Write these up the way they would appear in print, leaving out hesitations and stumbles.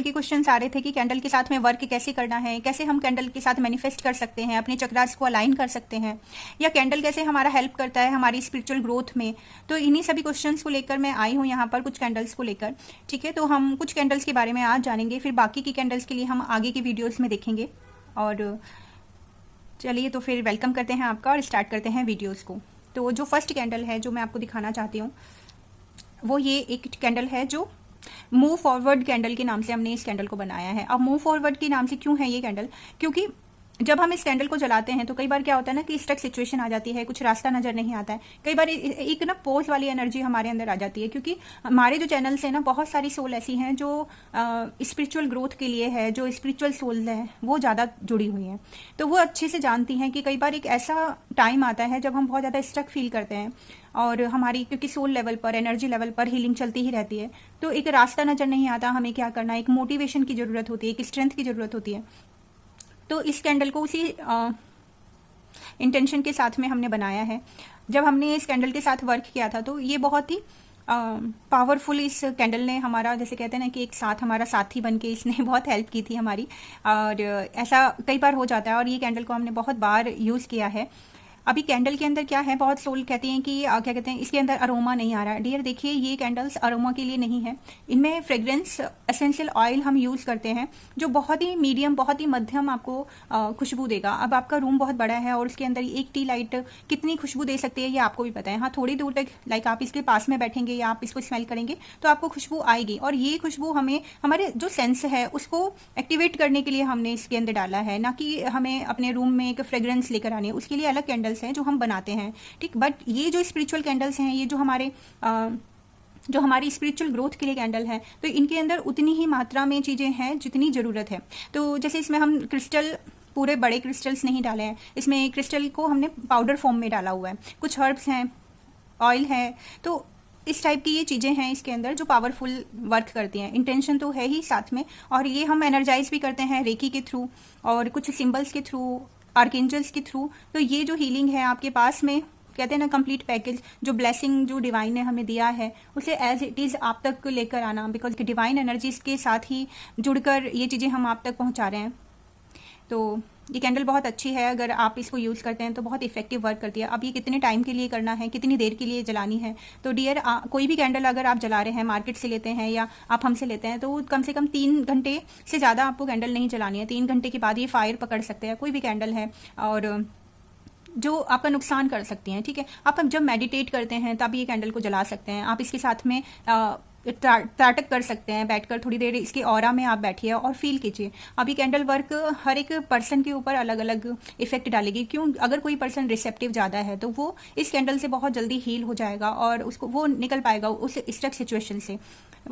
के क्वेश्चंस आ रहे थे कि कैंडल के साथ में वर्क कैसे करना है, कैसे हम कैंडल के साथ मैनिफेस्ट कर सकते हैं, अपने चक्रास को अलाइन कर सकते हैं, या कैंडल कैसे हमारा हेल्प करता है हमारी स्पिरिचुअल ग्रोथ में। तो इन्हीं सभी क्वेश्चंस को लेकर मैं आई हूँ यहाँ पर, कुछ कैंडल्स को लेकर। ठीक है, तो हम कुछ कैंडल्स के बारे में आज जानेंगे, फिर बाकी की कैंडल्स के लिए हम आगे की वीडियोज़ में देखेंगे। और चलिए तो फिर वेलकम करते हैं आपका और स्टार्ट करते हैं वीडियोज़ को। तो जो फर्स्ट कैंडल है जो मैं आपको दिखाना चाहती हूँ वो ये एक कैंडल है जो मूव फॉरवर्ड कैंडल के नाम से हमने इस कैंडल को बनाया है। अब मूव फॉरवर्ड के नाम से क्यों है ये कैंडल, क्योंकि जब हम इस कैंडल को जलाते हैं तो कई बार क्या होता है ना कि स्टक सिचुएशन आ जाती है, कुछ रास्ता नजर नहीं आता है, कई बार एक ना पोज वाली एनर्जी हमारे अंदर आ जाती है, क्योंकि हमारे जो चैनल्स हैं ना बहुत सारी सोल ऐसी हैं जो स्पिरिचुअल ग्रोथ के लिए है, जो स्पिरिचुअल सोल है वो ज़्यादा जुड़ी हुई हैं। तो वो अच्छे से जानती हैं कि कई बार एक ऐसा टाइम आता है जब हम बहुत ज़्यादा स्टक फील करते हैं और हमारी क्योंकि सोल लेवल पर, एनर्जी लेवल पर हीलिंग चलती ही रहती है, तो एक रास्ता नजर नहीं आता हमें क्या करना है, एक मोटिवेशन की ज़रूरत होती है, एक स्ट्रेंथ की ज़रूरत होती है। तो इस कैंडल को उसी इंटेंशन के साथ में हमने बनाया है। जब हमने इस कैंडल के साथ वर्क किया था तो ये बहुत ही पावरफुल इस कैंडल ने हमारा, जैसे कहते हैं ना कि एक साथ हमारा साथी बन के इसने बहुत हेल्प की थी हमारी, और ऐसा कई बार हो जाता है। और ये कैंडल को हमने बहुत बार यूज़ किया है। अभी कैंडल के अंदर क्या है, बहुत सोल कहती हैं कि क्या कहते हैं इसके अंदर अरोमा नहीं आ रहा है। डियर देखिए, ये कैंडल्स अरोमा के लिए नहीं है, इनमें फ्रेग्रेंस एसेंशियल ऑयल हम यूज़ करते हैं जो बहुत ही मीडियम, बहुत ही मध्यम आपको खुशबू देगा। अब आपका रूम बहुत बड़ा है और उसके अंदर एक टी लाइट कितनी खुशबू दे सकती है ये आपको भी पता है। हाँ, थोड़ी दूर तक लाइक आप इसके पास में बैठेंगे या आप इसको स्मेल करेंगे तो आपको खुशबू आएगी, और ये खुशबू हमें हमारे जो सेंस है उसको एक्टिवेट करने के लिए हमने इसके अंदर डाला है, ना कि हमें अपने रूम में एक फ्रेग्रेंस लेकर आनी है। उसके लिए अलग कैंडल्स हैं जो हम बनाते हैं, ठीक। बट ये जो स्पिरिचुअल कैंडल्स हैं, ये जो हमारी स्पिरिचुअल ग्रोथ के लिए कैंडल है, तो इनके अंदर उतनी ही मात्रा में चीज़ें हैं जितनी ज़रूरत है। तो जैसे इसमें हम क्रिस्टल, पूरे बड़े क्रिस्टल्स नहीं डाले हैं, इसमें क्रिस्टल को हमने पाउडर फॉर्म में डाला हुआ है, कुछ हर्ब्स हैं, ऑयल है, तो इस टाइप की ये चीज़ें हैं इसके अंदर जो पावरफुल वर्क करती हैं। इंटेंशन तो है ही साथ में, और ये हम एनर्जाइज भी करते हैं रेकी के थ्रू और कुछ सिंबल्स के थ्रू, आर्कएंजल्स के थ्रू। तो ये जो हीलिंग है आपके पास में, कहते हैं ना कंप्लीट पैकेज, जो ब्लेसिंग जो डिवाइन ने हमें दिया है उसे एज इट इज़ आप तक लेकर आना, बिकॉज डिवाइन एनर्जीज के साथ ही जुड़कर ये चीज़ें हम आप तक पहुंचा रहे हैं। तो ये कैंडल बहुत अच्छी है, अगर आप इसको यूज़ करते हैं तो बहुत इफेक्टिव वर्क करती है। अब ये कितने टाइम के लिए करना है, कितनी देर के लिए जलानी है, तो डियर कोई भी कैंडल अगर आप जला रहे हैं, मार्केट से लेते हैं या आप हमसे लेते हैं, तो कम से कम 3 घंटे से ज़्यादा आपको कैंडल नहीं जलानी है। 3 घंटे के बाद ये फायर पकड़ सकते हैं, कोई भी कैंडल है, और जो आपका नुकसान कर सकती हैं, ठीक है। आप जब मेडिटेट करते हैं तब ये कैंडल को जला सकते हैं। आप इसके साथ में त्राटक कर सकते हैं, बैठकर थोड़ी देर इसके ऑरा में आप बैठिए और फील कीजिए। अभी कैंडल वर्क हर एक पर्सन के ऊपर अलग अलग इफेक्ट डालेगी। क्यों, अगर कोई पर्सन रिसेप्टिव ज़्यादा है तो वो इस कैंडल से बहुत जल्दी हील हो जाएगा और उसको वो निकल पाएगा उस स्टक सिचुएशन से।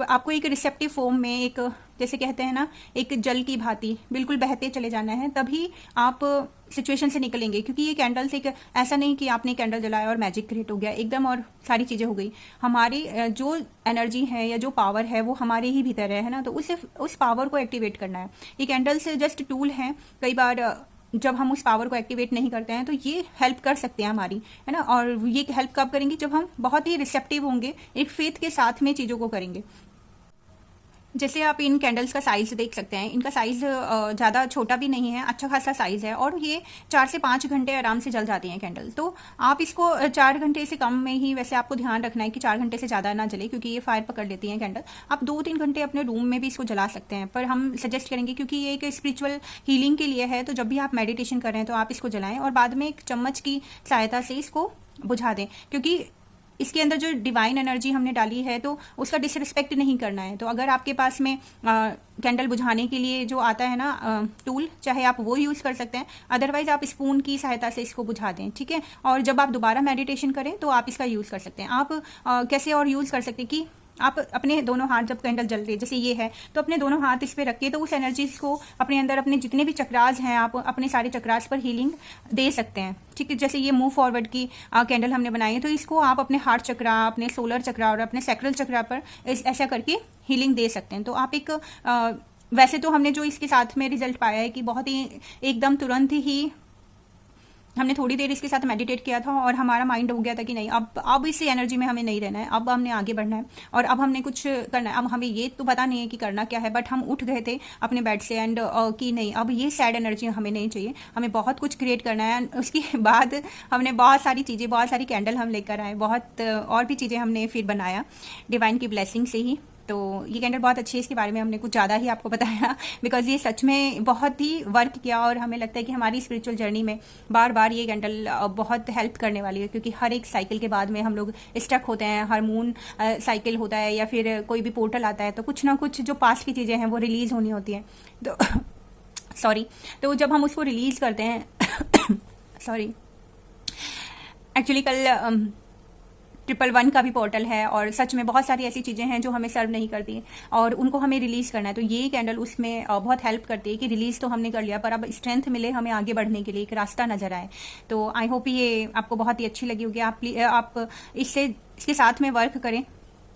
आपको एक रिसेप्टिव फॉर्म में, एक जैसे कहते हैं ना एक जल की भांति बिल्कुल बहते चले जाना है, तभी आप सिचुएशन से निकलेंगे। क्योंकि ये कैंडल्स एक ऐसा नहीं कि आपने कैंडल जलाया और मैजिक क्रिएट हो गया एकदम और सारी चीज़ें हो गई। हमारी जो एनर्जी है या जो पावर है वो हमारे ही भीतर है ना, तो उस पावर को एक्टिवेट करना है। ये कैंडल्स जस्ट टूल हैं, कई बार जब हम उस पावर को एक्टिवेट नहीं करते हैं तो ये हेल्प कर सकते हैं हमारी, है ना। और ये हेल्प कब करेंगी, जब हम बहुत ही रिसेप्टिव होंगे, एक फेथ के साथ में चीज़ों को करेंगे। जैसे आप इन कैंडल्स का साइज़ देख सकते हैं, इनका साइज़ ज़्यादा छोटा भी नहीं है, अच्छा खासा साइज़ है, और ये 4 से 5 घंटे आराम से जल जाती हैं कैंडल। तो आप इसको 4 घंटे से कम में ही, वैसे आपको ध्यान रखना है कि 4 घंटे से ज़्यादा ना जले, क्योंकि ये फायर पकड़ लेती हैं कैंडल। आप 2-3 घंटे अपने रूम में भी इसको जला सकते हैं, पर हम सजेस्ट करेंगे क्योंकि ये एक स्पिरिचुअल हीलिंग के लिए है, तो जब भी आप मेडिटेशन कर रहे हैं तो आप इसको जलाएं और बाद में एक चम्मच की सहायता से इसको बुझा दें, क्योंकि इसके अंदर जो डिवाइन एनर्जी हमने डाली है तो उसका डिसरिस्पेक्ट नहीं करना है। तो अगर आपके पास में कैंडल बुझाने के लिए जो आता है ना टूल, चाहे आप वो यूज़ कर सकते हैं, अदरवाइज आप स्पून की सहायता से इसको बुझा दें, ठीक है। और जब आप दोबारा मेडिटेशन करें तो आप इसका यूज़ कर सकते हैं। आप कैसे और यूज़ कर सकते हैं कि आप अपने दोनों हाथ, जब कैंडल जल रही है जैसे ये है, तो अपने दोनों हाथ इस पे रख के, तो उस एनर्जी को अपने अंदर, अपने जितने भी चक्रास हैं, आप अपने सारे चक्रास पर हीलिंग दे सकते हैं, ठीक है। जैसे ये मूव फॉरवर्ड की कैंडल हमने बनाई है, तो इसको आप अपने हार्ट चक्रा, अपने सोलर चक्रा और अपने सैक्रल चक्रा पर ऐसा करके हीलिंग दे सकते हैं। तो आप एक वैसे तो हमने जो इसके साथ में रिजल्ट पाया है कि बहुत ही एकदम तुरंत ही हमने थोड़ी देर इसके साथ मेडिटेट किया था और हमारा माइंड हो गया था कि नहीं, अब इस एनर्जी में हमें नहीं रहना है, अब हमने आगे बढ़ना है और अब हमने कुछ करना है। अब हमें ये तो पता नहीं है कि करना क्या है, बट हम उठ गए थे अपने बेड से एंड कि नहीं, अब ये सैड एनर्जी हमें नहीं चाहिए, हमें बहुत कुछ क्रिएट करना है। उसके बाद हमने बहुत सारी चीज़ें, बहुत सारी कैंडल हम लेकर आए, बहुत और भी चीज़ें हमने फिर बनाया डिवाइन की ब्लेसिंग से ही। तो ये कैंडल बहुत अच्छी है, इसके बारे में हमने कुछ ज़्यादा ही आपको बताया बिकॉज ये सच में बहुत ही वर्क किया और हमें लगता है कि हमारी स्पिरिचुअल जर्नी में बार बार ये कैंडल बहुत हेल्प करने वाली है, क्योंकि हर एक साइकिल के बाद में हम लोग स्टक होते हैं, हर मून साइकिल होता है या फिर कोई भी पोर्टल आता है तो कुछ ना कुछ जो पास्ट की चीज़ें हैं वो रिलीज़ होनी होती हैं। तो सॉरी, तो जब हम उसको रिलीज़ करते हैं सॉरी, एक्चुअली कल 111 का भी पोर्टल है और सच में बहुत सारी ऐसी चीज़ें हैं जो हमें सर्व नहीं करती हैं और उनको हमें रिलीज़ करना है। तो ये कैंडल उसमें बहुत हेल्प करती है कि रिलीज़ तो हमने कर लिया पर अब स्ट्रेंथ मिले हमें आगे बढ़ने के लिए, एक रास्ता नज़र आए। तो आई होप ये आपको बहुत ही अच्छी लगी होगी। आप इसके साथ में वर्क करें,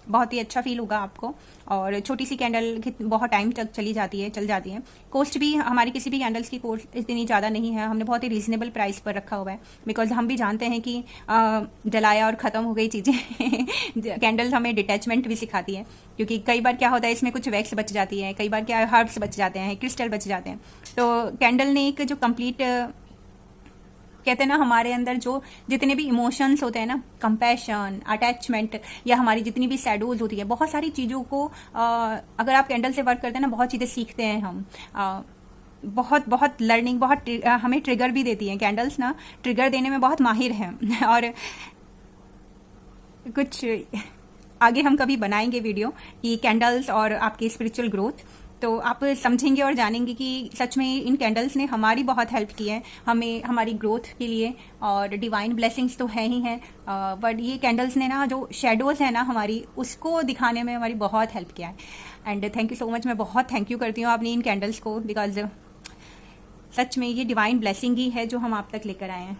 बहुत ही अच्छा फील होगा आपको। और छोटी सी कैंडल बहुत टाइम तक चल जाती है। कॉस्ट भी हमारी किसी भी कैंडल्स की कॉस्ट इतनी ज़्यादा नहीं है, हमने बहुत ही रीजनेबल प्राइस पर रखा हुआ है बिकॉज हम भी जानते हैं कि जलाया और ख़त्म हो गई चीज़ें कैंडल्स हमें डिटैचमेंट भी सिखाती है, क्योंकि कई बार क्या होता है इसमें कुछ वैक्स बच जाती है, कई बार क्या हर्ब्स बच जाते हैं, क्रिस्टल बच जाते हैं। तो कैंडल ने एक जो कंप्लीट कहते हैं ना, हमारे अंदर जो जितने भी इमोशंस होते हैं ना, कंपैशन, अटैचमेंट या हमारी जितनी भी शैडोज होती है, बहुत सारी चीज़ों को अगर आप कैंडल से वर्क करते हैं ना, बहुत चीज़ें सीखते हैं हम। बहुत लर्निंग, बहुत हमें ट्रिगर भी देती हैं कैंडल्स ना, ट्रिगर देने में बहुत माहिर हैं। और कुछ आगे हम कभी बनाएंगे वीडियो कि कैंडल्स और आपकी स्पिरिचुअल ग्रोथ, तो आप समझेंगे और जानेंगे कि सच में इन कैंडल्स ने हमारी बहुत हेल्प की है, हमें हमारी ग्रोथ के लिए। और डिवाइन ब्लेसिंग्स तो है ही हैं, बट ये कैंडल्स ने ना जो शेडोज़ है ना हमारी, उसको दिखाने में हमारी बहुत हेल्प किया है। And thank you so much, मैं बहुत थैंक यू करती हूँ अपनी इन कैंडल्स को, बिकॉज सच में ये डिवाइन ब्लेसिंग ही है जो हम आप तक लेकर आए हैं।